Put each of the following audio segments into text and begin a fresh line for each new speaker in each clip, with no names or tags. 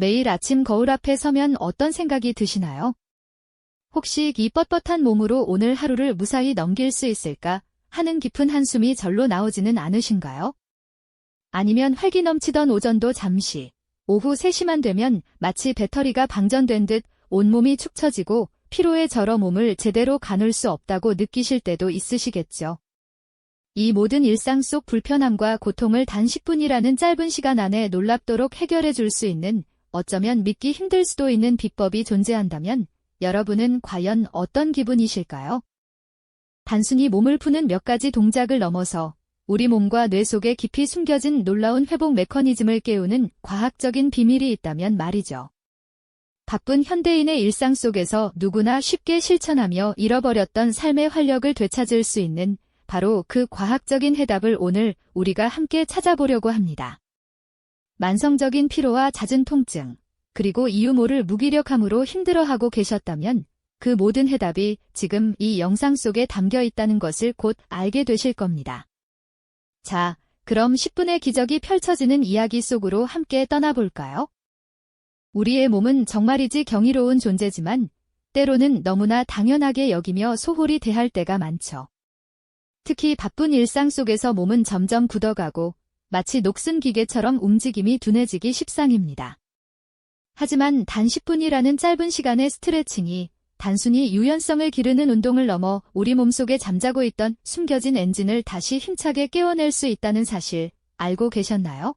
매일 아침 거울 앞에 서면 어떤 생각이 드시나요? 혹시 이 뻣뻣한 몸으로 오늘 하루를 무사히 넘길 수 있을까 하는 깊은 한숨이 절로 나오지는 않으신가요? 아니면 활기 넘치던 오전도 잠시, 오후 3시만 되면 마치 배터리가 방전된 듯 온몸이 축 처지고 피로에 절어 몸을 제대로 가눌 수 없다고 느끼실 때도 있으시겠죠. 이 모든 일상 속 불편함과 고통을 단 10분이라는 짧은 시간 안에 놀랍도록 해결해 줄 수 있는, 어쩌면 믿기 힘들 수도 있는 비법이 존재한다면 여러분은 과연 어떤 기분이실까요? 단순히 몸을 푸는 몇 가지 동작을 넘어서 우리 몸과 뇌 속에 깊이 숨겨진 놀라운 회복 메커니즘을 깨우는 과학적인 비밀이 있다면 말이죠. 바쁜 현대인의 일상 속에서 누구나 쉽게 실천하며 잃어버렸던 삶의 활력을 되찾을 수 있는 바로 그 과학적인 해답을 오늘 우리가 함께 찾아보려고 합니다. 만성적인 피로와 잦은 통증, 그리고 이유 모를 무기력함으로 힘들어하고 계셨다면 그 모든 해답이 지금 이 영상 속에 담겨 있다는 것을 곧 알게 되실 겁니다. 자, 그럼 10분의 기적이 펼쳐지는 이야기 속으로 함께 떠나볼까요? 우리의 몸은 정말이지 경이로운 존재지만 때로는 너무나 당연하게 여기며 소홀히 대할 때가 많죠. 특히 바쁜 일상 속에서 몸은 점점 굳어가고 마치 녹슨 기계처럼 움직임이 둔해지기 십상입니다. 하지만 단 10분이라는 짧은 시간의 스트레칭이 단순히 유연성을 기르는 운동을 넘어 우리 몸속에 잠자고 있던 숨겨진 엔진을 다시 힘차게 깨워낼 수 있다는 사실 알고 계셨나요?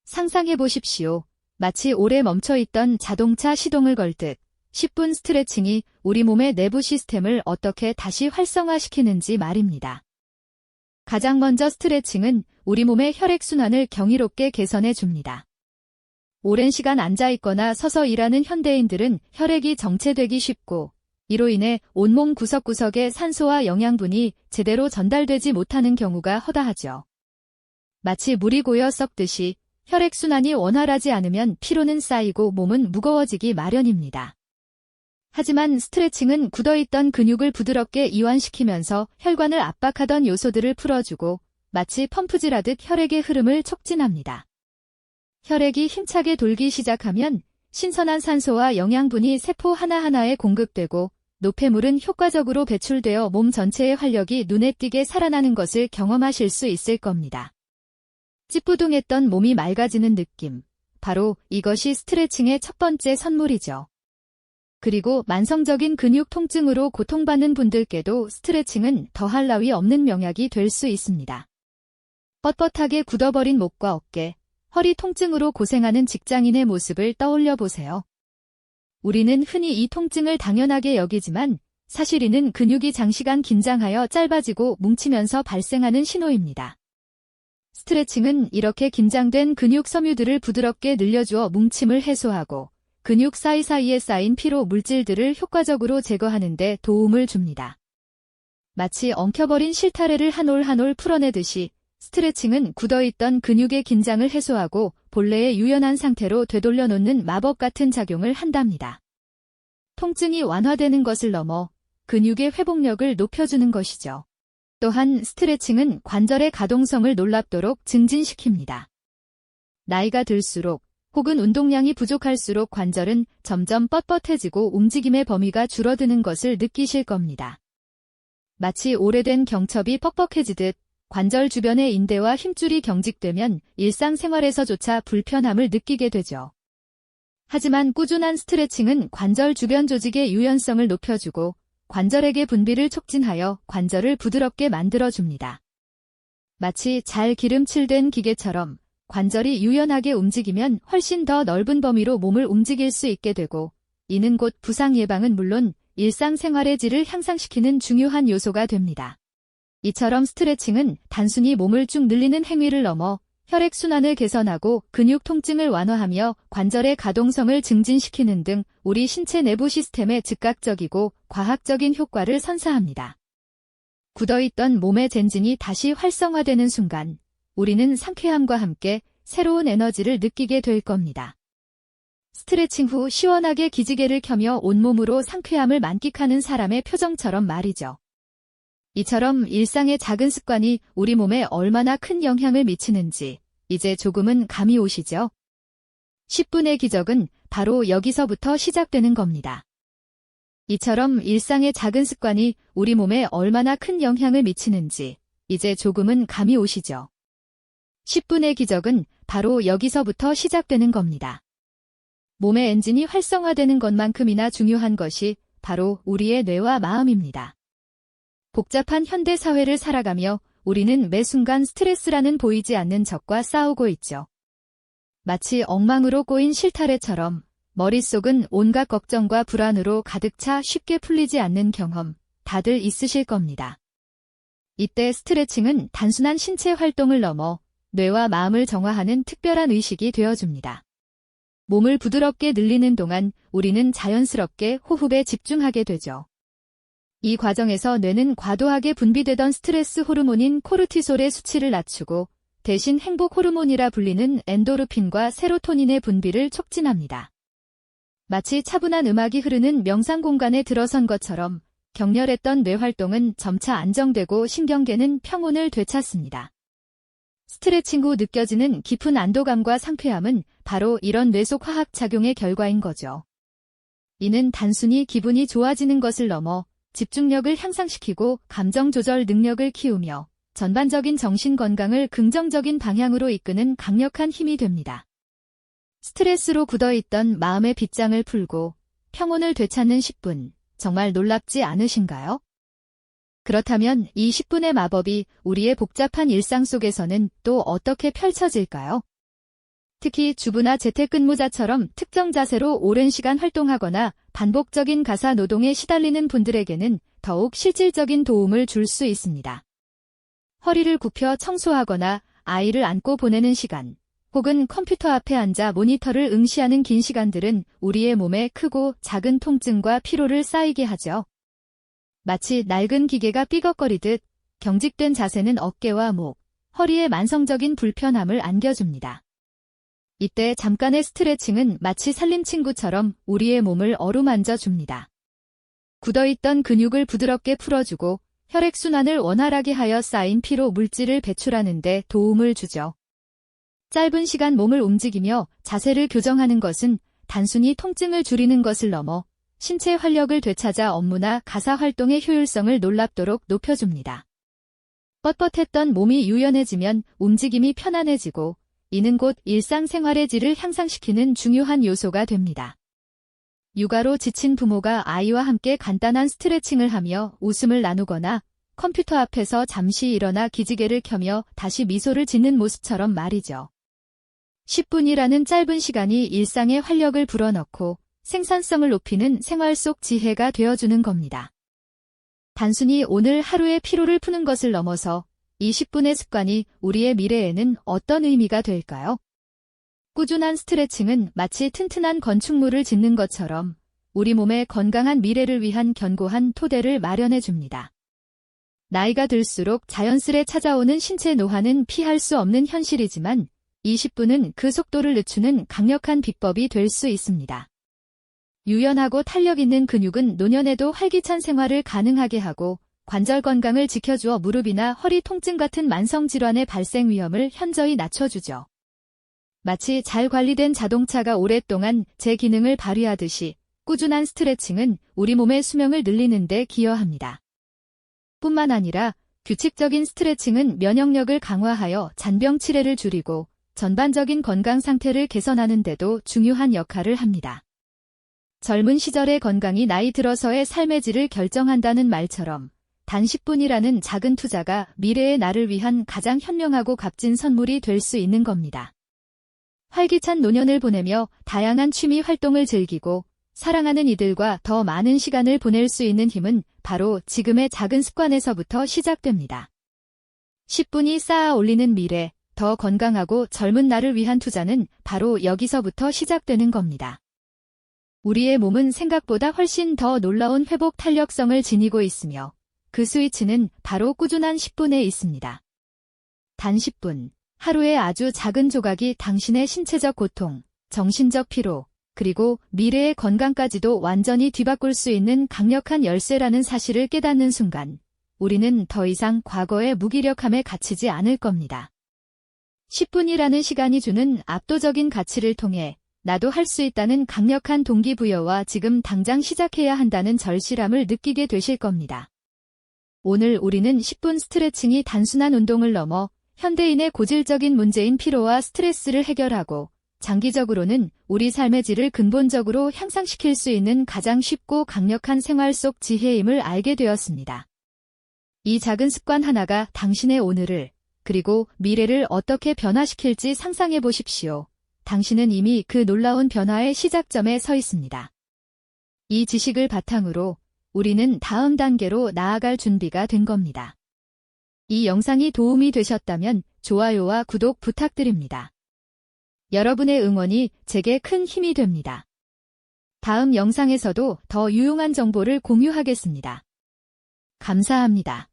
상상해 보십시오. 마치 오래 멈춰있던 자동차 시동을 걸듯 10분 스트레칭이 우리 몸의 내부 시스템을 어떻게 다시 활성화시키는지 말입니다. 가장 먼저 스트레칭은 우리 몸의 혈액순환을 경이롭게 개선해 줍니다. 오랜 시간 앉아있거나 서서 일하는 현대인들은 혈액이 정체되기 쉽고 이로 인해 온몸 구석구석에 산소와 영양분이 제대로 전달되지 못하는 경우가 허다하죠. 마치 물이 고여 썩듯이 혈액순환이 원활하지 않으면 피로는 쌓이고 몸은 무거워지기 마련입니다. 하지만 스트레칭은 굳어있던 근육을 부드럽게 이완시키면서 혈관을 압박하던 요소들을 풀어주고 마치 펌프질하듯 혈액의 흐름을 촉진합니다. 혈액이 힘차게 돌기 시작하면 신선한 산소와 영양분이 세포 하나하나에 공급되고 노폐물은 효과적으로 배출되어 몸 전체의 활력이 눈에 띄게 살아나는 것을 경험하실 수 있을 겁니다. 찌뿌둥했던 몸이 맑아지는 느낌, 바로 이것이 스트레칭의 첫 번째 선물이죠. 그리고 만성적인 근육 통증으로 고통받는 분들께도 스트레칭은 더할 나위 없는 명약이 될 수 있습니다. 뻣뻣하게 굳어버린 목과 어깨, 허리 통증으로 고생하는 직장인의 모습을 떠올려 보세요. 우리는 흔히 이 통증을 당연하게 여기지만 사실 이는 근육이 장시간 긴장하여 짧아지고 뭉치면서 발생하는 신호입니다. 스트레칭은 이렇게 긴장된 근육 섬유들을 부드럽게 늘려주어 뭉침을 해소하고 근육 사이사이에 쌓인 피로 물질들을 효과적으로 제거하는 데 도움을 줍니다. 마치 엉켜버린 실타래를 한 올 한 올 풀어내듯이 스트레칭은 굳어있던 근육의 긴장을 해소하고 본래의 유연한 상태로 되돌려 놓는 마법 같은 작용을 한답니다. 통증이 완화되는 것을 넘어 근육의 회복력을 높여주는 것이죠. 또한 스트레칭은 관절의 가동성을 놀랍도록 증진시킵니다. 나이가 들수록 혹은 운동량이 부족할수록 관절은 점점 뻣뻣해지고 움직임의 범위가 줄어드는 것을 느끼실 겁니다. 마치 오래된 경첩이 뻑뻑해지듯 관절 주변의 인대와 힘줄이 경직되면 일상생활에서조차 불편함을 느끼게 되죠. 하지만 꾸준한 스트레칭은 관절 주변 조직의 유연성을 높여주고 관절액의 분비를 촉진하여 관절을 부드럽게 만들어줍니다. 마치 잘 기름칠된 기계처럼 관절이 유연하게 움직이면 훨씬 더 넓은 범위로 몸을 움직일 수 있게 되고 이는 곧 부상 예방은 물론 일상생활의 질을 향상시키는 중요한 요소가 됩니다. 이처럼 스트레칭은 단순히 몸을 쭉 늘리는 행위를 넘어 혈액순환을 개선하고 근육 통증을 완화하며 관절의 가동성을 증진시키는 등 우리 신체 내부 시스템에 즉각적이고 과학적인 효과를 선사합니다. 굳어있던 몸의 엔진이 다시 활성화되는 순간 우리는 상쾌함과 함께 새로운 에너지를 느끼게 될 겁니다. 스트레칭 후 시원하게 기지개를 켜며 온몸으로 상쾌함을 만끽하는 사람의 표정처럼 말이죠. 이처럼 일상의 작은 습관이 우리 몸에 얼마나 큰 영향을 미치는지 이제 조금은 감이 오시죠? 10분의 기적은 바로 여기서부터 시작되는 겁니다. 이처럼 일상의 작은 습관이 우리 몸에 얼마나 큰 영향을 미치는지 이제 조금은 감이 오시죠? 10분의 기적은 바로 여기서부터 시작되는 겁니다. 몸의 엔진이 활성화되는 것만큼이나 중요한 것이 바로 우리의 뇌와 마음입니다. 복잡한 현대 사회를 살아가며 우리는 매 순간 스트레스라는 보이지 않는 적과 싸우고 있죠. 마치 엉망으로 꼬인 실타래처럼 머릿속은 온갖 걱정과 불안으로 가득 차 쉽게 풀리지 않는 경험 다들 있으실 겁니다. 이때 스트레칭은 단순한 신체 활동을 넘어 뇌와 마음을 정화하는 특별한 의식이 되어줍니다. 몸을 부드럽게 늘리는 동안 우리는 자연스럽게 호흡에 집중하게 되죠. 이 과정에서 뇌는 과도하게 분비되던 스트레스 호르몬인 코르티솔의 수치를 낮추고 대신 행복 호르몬이라 불리는 엔도르핀과 세로토닌의 분비를 촉진합니다. 마치 차분한 음악이 흐르는 명상 공간에 들어선 것처럼 격렬했던 뇌 활동은 점차 안정되고 신경계는 평온을 되찾습니다. 스트레칭 후 느껴지는 깊은 안도감과 상쾌함은 바로 이런 뇌속 화학 작용의 결과인 거죠. 이는 단순히 기분이 좋아지는 것을 넘어 집중력을 향상시키고 감정 조절 능력을 키우며 전반적인 정신 건강을 긍정적인 방향으로 이끄는 강력한 힘이 됩니다. 스트레스로 굳어있던 마음의 빗장을 풀고 평온을 되찾는 10분, 정말 놀랍지 않으신가요? 그렇다면 이 10분의 마법이 우리의 복잡한 일상 속에서는 또 어떻게 펼쳐질까요? 특히 주부나 재택근무자처럼 특정 자세로 오랜 시간 활동하거나 반복적인 가사 노동에 시달리는 분들에게는 더욱 실질적인 도움을 줄 수 있습니다. 허리를 굽혀 청소하거나 아이를 안고 보내는 시간, 혹은 컴퓨터 앞에 앉아 모니터를 응시하는 긴 시간들은 우리의 몸에 크고 작은 통증과 피로를 쌓이게 하죠. 마치 낡은 기계가 삐걱거리듯 경직된 자세는 어깨와 목, 허리에 만성적인 불편함을 안겨줍니다. 이때 잠깐의 스트레칭은 마치 살림친구처럼 우리의 몸을 어루만져 줍니다. 굳어있던 근육을 부드럽게 풀어주고 혈액순환을 원활하게 하여 쌓인 피로 물질을 배출하는 데 도움을 주죠. 짧은 시간 몸을 움직이며 자세를 교정하는 것은 단순히 통증을 줄이는 것을 넘어 신체 활력을 되찾아 업무나 가사 활동의 효율성을 놀랍도록 높여줍니다. 뻣뻣했던 몸이 유연해지면 움직임이 편안해지고 이는 곧 일상생활의 질을 향상시키는 중요한 요소가 됩니다. 육아로 지친 부모가 아이와 함께 간단한 스트레칭을 하며 웃음을 나누거나 컴퓨터 앞에서 잠시 일어나 기지개를 켜며 다시 미소를 짓는 모습처럼 말이죠. 10분이라는 짧은 시간이 일상의 활력을 불어넣고 생산성을 높이는 생활 속 지혜가 되어주는 겁니다. 단순히 오늘 하루의 피로를 푸는 것을 넘어서 이 10분의 습관이 우리의 미래에는 어떤 의미가 될까요? 꾸준한 스트레칭은 마치 튼튼한 건축물을 짓는 것처럼 우리 몸의 건강한 미래를 위한 견고한 토대를 마련해 줍니다. 나이가 들수록 자연스레 찾아오는 신체 노화는 피할 수 없는 현실이지만 20분은 그 속도를 늦추는 강력한 비법이 될 수 있습니다. 유연하고 탄력 있는 근육은 노년에도 활기찬 생활을 가능하게 하고 관절 건강을 지켜주어 무릎이나 허리 통증 같은 만성 질환의 발생 위험을 현저히 낮춰주죠. 마치 잘 관리된 자동차가 오랫동안 제 기능을 발휘하듯이 꾸준한 스트레칭은 우리 몸의 수명을 늘리는 데 기여합니다. 뿐만 아니라 규칙적인 스트레칭은 면역력을 강화하여 잔병 치레를 줄이고 전반적인 건강 상태를 개선하는 데도 중요한 역할을 합니다. 젊은 시절의 건강이 나이 들어서의 삶의 질을 결정한다는 말처럼 단 10분이라는 작은 투자가 미래의 나를 위한 가장 현명하고 값진 선물이 될 수 있는 겁니다. 활기찬 노년을 보내며 다양한 취미 활동을 즐기고 사랑하는 이들과 더 많은 시간을 보낼 수 있는 힘은 바로 지금의 작은 습관에서부터 시작됩니다. 10분이 쌓아 올리는 미래, 더 건강하고 젊은 나를 위한 투자는 바로 여기서부터 시작되는 겁니다. 우리의 몸은 생각보다 훨씬 더 놀라운 회복 탄력성을 지니고 있으며 그 스위치는 바로 꾸준한 10분에 있습니다. 단 10분, 하루의 아주 작은 조각이 당신의 신체적 고통, 정신적 피로, 그리고 미래의 건강까지도 완전히 뒤바꿀 수 있는 강력한 열쇠라는 사실을 깨닫는 순간 우리는 더 이상 과거의 무기력함에 갇히지 않을 겁니다. 10분이라는 시간이 주는 압도적인 가치를 통해 나도 할 수 있다는 강력한 동기부여와 지금 당장 시작해야 한다는 절실함을 느끼게 되실 겁니다. 오늘 우리는 10분 스트레칭이 단순한 운동을 넘어 현대인의 고질적인 문제인 피로와 스트레스를 해결하고 장기적으로는 우리 삶의 질을 근본적으로 향상시킬 수 있는 가장 쉽고 강력한 생활 속 지혜임을 알게 되었습니다. 이 작은 습관 하나가 당신의 오늘을 그리고 미래를 어떻게 변화시킬지 상상해 보십시오. 당신은 이미 그 놀라운 변화의 시작점에 서 있습니다. 이 지식을 바탕으로 우리는 다음 단계로 나아갈 준비가 된 겁니다. 이 영상이 도움이 되셨다면 좋아요와 구독 부탁드립니다. 여러분의 응원이 제게 큰 힘이 됩니다. 다음 영상에서도 더 유용한 정보를 공유하겠습니다. 감사합니다.